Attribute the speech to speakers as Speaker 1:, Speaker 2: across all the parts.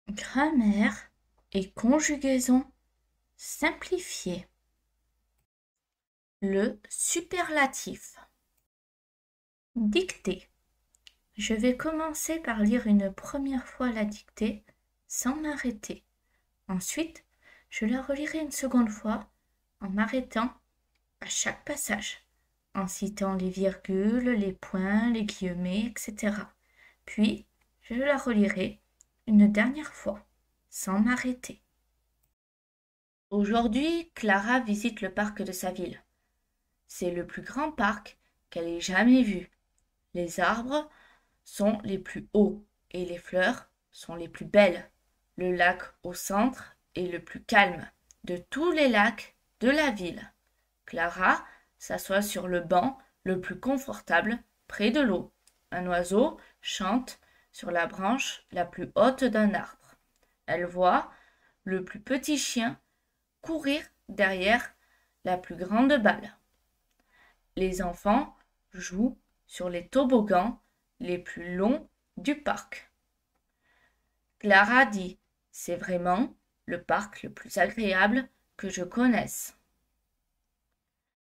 Speaker 1: Grammaire et conjugaison simplifiée. Le superlatif. Dictée. Je vais commencer par lire une première fois la dictée sans m'arrêter. Ensuite, je la relirai une seconde fois en m'arrêtant à chaque passage, en citant les virgules, les points, les guillemets, etc. Puis, je la relirai une dernière fois, sans m'arrêter. Aujourd'hui, Clara visite le parc de sa ville. C'est le plus grand parc qu'elle ait jamais vu. Les arbres sont les plus hauts et les fleurs sont les plus belles. Le lac au centre est le plus calme de tous les lacs de la ville. Clara s'assoit sur le banc le plus confortable près de l'eau. Un oiseau chante sur la branche la plus haute d'un arbre. Elle voit le plus petit chien courir derrière la plus grande balle. Les enfants jouent sur les toboggans les plus longs du parc. Clara dit: c'est vraiment le parc le plus agréable que je connaisse.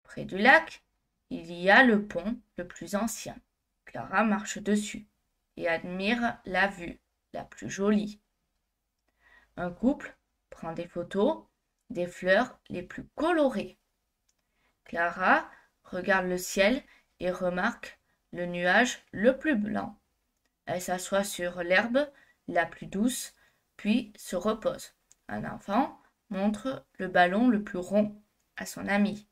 Speaker 1: Près du lac, il y a le pont le plus ancien. Clara marche dessus et admire la vue la plus jolie. Un couple prend des photos des fleurs les plus colorées. Clara regarde le ciel et remarque le nuage le plus blanc. Elle s'assoit sur l'herbe la plus douce, puis se repose. Un enfant montre le ballon le plus rond à son ami.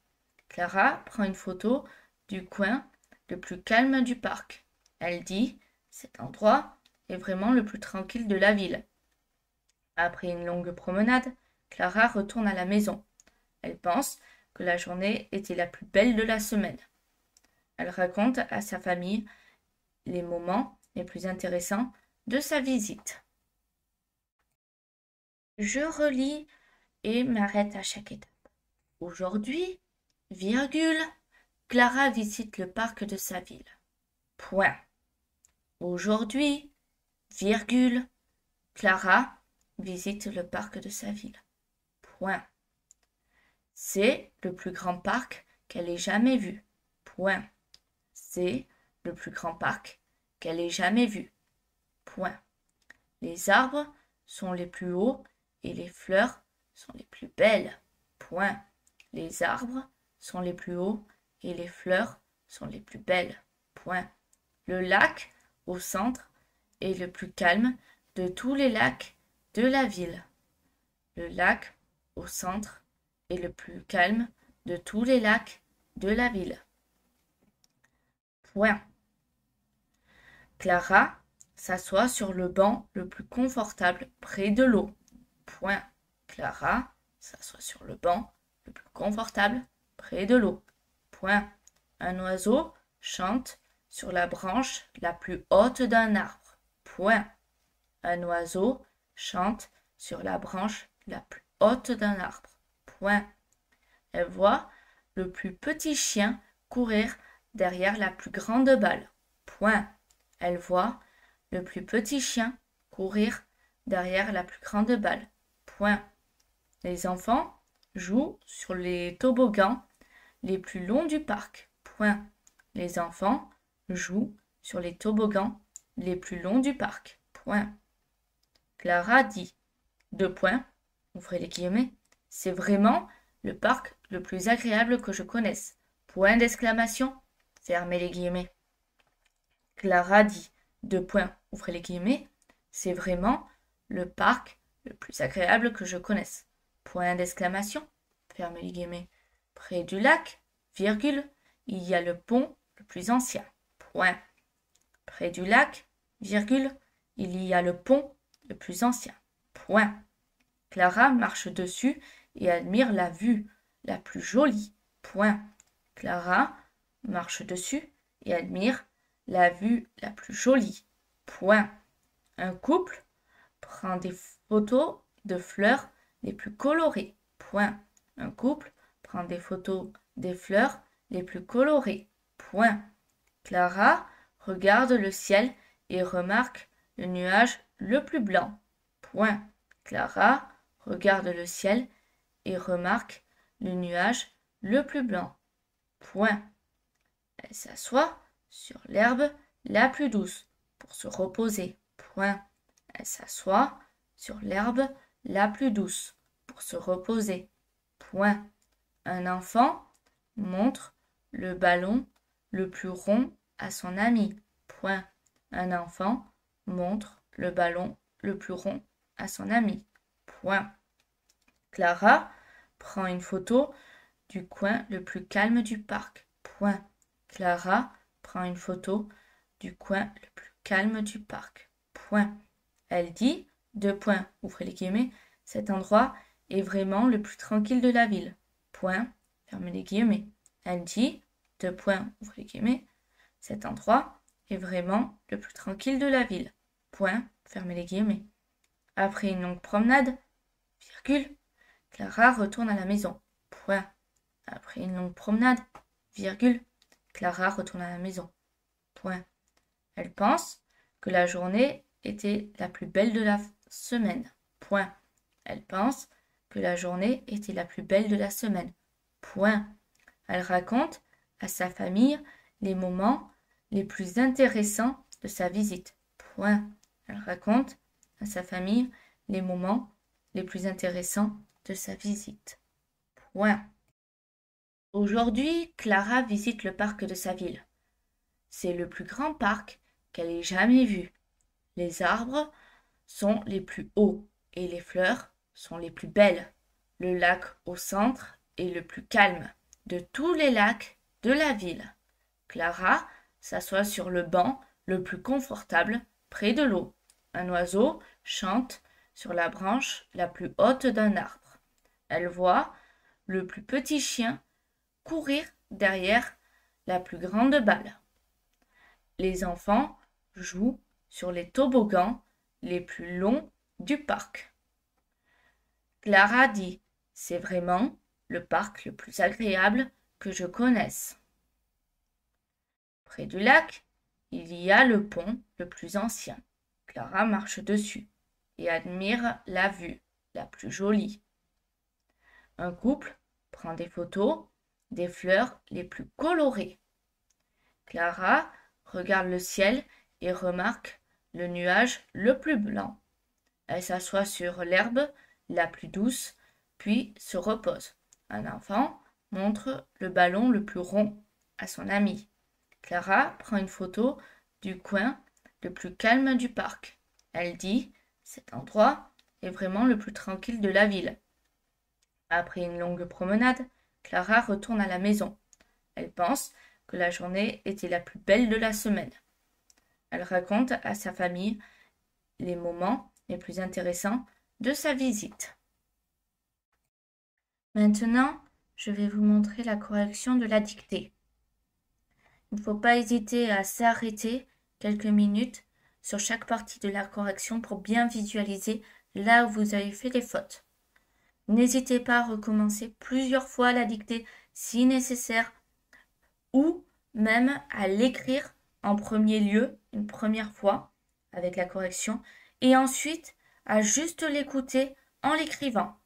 Speaker 1: Clara prend une photo du coin le plus calme du parc. Elle dit: cet endroit est vraiment le plus tranquille de la ville. Après une longue promenade, Clara retourne à la maison. Elle pense que la journée était la plus belle de la semaine. Elle raconte à sa famille les moments les plus intéressants de sa visite. Je relis et m'arrête à chaque étape. Aujourd'hui, virgule, Clara visite le parc de sa ville. Point. Aujourd'hui, virgule, Clara visite le parc de sa ville. Point. C'est le plus grand parc qu'elle ait jamais vu. Point. C'est le plus grand parc qu'elle ait jamais vu. Point. Les arbres sont les plus hauts et les fleurs sont les plus belles. Point. Les arbres sont les plus hauts et les fleurs sont les plus belles. Point. Le lac au centre est le plus calme de tous les lacs de la ville. Le lac au centre est le plus calme de tous les lacs de la ville. Point. Clara s'assoit sur le banc le plus confortable près de l'eau. Point. Clara s'assoit sur le banc le plus confortable près de l'eau. Point. Un oiseau chante sur la branche la plus haute d'un arbre. Point. Un oiseau chante sur la branche la plus haute d'un arbre. Point. Elle voit le plus petit chien courir derrière la plus grande balle. Point. Elle voit le plus petit chien courir derrière la plus grande balle. Point. Les enfants jouent sur les toboggans les plus longs du parc. Point. Les enfants jouent sur les toboggans les plus longs du parc. Point. Clara dit: deux points, ouvrez les guillemets, c'est vraiment le parc le plus agréable que je connaisse. Point d'exclamation, fermez les guillemets. Clara dit: deux points, ouvrez les guillemets, c'est vraiment le parc le plus agréable que je connaisse. Point d'exclamation, fermez les guillemets. Près du lac, virgule, il y a le pont le plus ancien. Point. Près du lac, virgule, il y a le pont le plus ancien. Point. Clara marche dessus et admire la vue la plus jolie. Point. Clara marche dessus et admire la vue la plus jolie. Point. Un couple prend des photos de fleurs les plus colorées. Point. Un couple prend des photos des fleurs les plus colorées. Point. Clara regarde le ciel et remarque le nuage le plus blanc. Point. Clara regarde le ciel et remarque le nuage le plus blanc. Point. Elle s'assoit sur l'herbe la plus douce pour se reposer. Point. Elle s'assoit sur l'herbe la plus douce pour se reposer. Point. Un enfant montre le ballon le plus rond à son ami. Point. Un enfant montre le ballon le plus rond à son ami. Point. Clara prend une photo du coin le plus calme du parc. Point. Clara prend une photo du coin le plus calme du parc. Point. Elle dit, ouvrez les guillemets, cet endroit est vraiment le plus tranquille de la ville. Point, fermez les guillemets. Elle dit, ouvrez les guillemets, cet endroit est vraiment le plus tranquille de la ville. Point, fermez les guillemets. Après une longue promenade, virgule, Clara retourne à la maison. Point. Après une longue promenade, virgule, Clara retourne à la maison. Point. Elle pense que la journée était la plus belle de la semaine. Point. Elle pense que la journée était la plus belle de la semaine. Point. Elle raconte à sa famille les moments les plus intéressants de sa visite. Point. Elle raconte à sa famille les moments les plus intéressants de sa visite. Point. Aujourd'hui, Clara visite le parc de sa ville. C'est le plus grand parc qu'elle ait jamais vu. Les arbres sont les plus hauts et les fleurs sont les plus belles. Le lac au centre est le plus calme de tous les lacs de la ville. Clara s'assoit sur le banc le plus confortable près de l'eau. Un oiseau chante sur la branche la plus haute d'un arbre. Elle voit le plus petit chien courir derrière la plus grande balle. Les enfants jouent sur les toboggans les plus longs du parc. Clara dit, c'est vraiment le parc le plus agréable que je connaisse. Près du lac, il y a le pont le plus ancien. Clara marche dessus et admire la vue la plus jolie. Un couple prend des photos des fleurs les plus colorées. Clara regarde le ciel et remarque le nuage le plus blanc. Elle s'assoit sur l'herbe la plus douce, puis se repose. Un enfant montre le ballon le plus rond à son ami. Clara prend une photo du coin le plus calme du parc. Elle dit, cet endroit est vraiment le plus tranquille de la ville. Après une longue promenade, Clara retourne à la maison. Elle pense que la journée était la plus belle de la semaine. Elle raconte à sa famille les moments les plus intéressants de sa visite. Maintenant, je vais vous montrer la correction de la dictée. Il ne faut pas hésiter à s'arrêter quelques minutes sur chaque partie de la correction pour bien visualiser là où vous avez fait les fautes. N'hésitez pas à recommencer plusieurs fois la dictée si nécessaire ou même à l'écrire en premier lieu une première fois avec la correction et ensuite à juste l'écouter en l'écrivant.